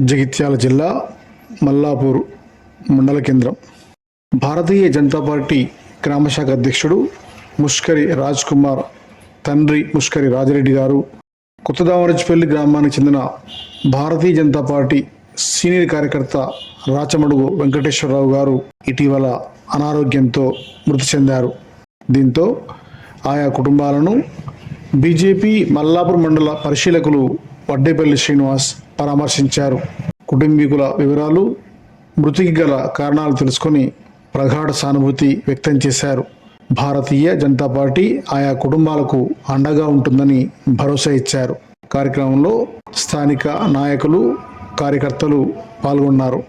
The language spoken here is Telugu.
జగిత్యాల జిల్లా మల్లాపూర్ మండల కేంద్రం. భారతీయ జనతా పార్టీ గ్రామశాఖ అధ్యక్షుడు ముష్కరి రాజ్ కుమార్ తండ్రి ముష్కరి రాజిరెడ్డి గారు కొత్తదామరచిపల్లి గ్రామానికి చెందిన భారతీయ జనతా పార్టీ సీనియర్ కార్యకర్త రాచమడుగు వెంకటేశ్వరరావు గారు ఇటీవల అనారోగ్యంతో మృతి చెందారు. దీంతో ఆయా కుటుంబాలను బీజేపీ మల్లాపూర్ మండల పరిశీలకులు వడ్డేపల్లి శ్రీనివాస్ పరామర్శించారు. కుటుంబీకుల వివరాలు, మృతికి గల కారణాలు తెలుసుకొని ప్రగాఢ సానుభూతి వ్యక్తం చేశారు. భారతీయ జనతా పార్టీ ఆయా కుటుంబాలకు అండగా ఉంటుందని భరోసా ఇచ్చారు. కార్యక్రమంలో స్థానిక నాయకులు, కార్యకర్తలు పాల్గొన్నారు.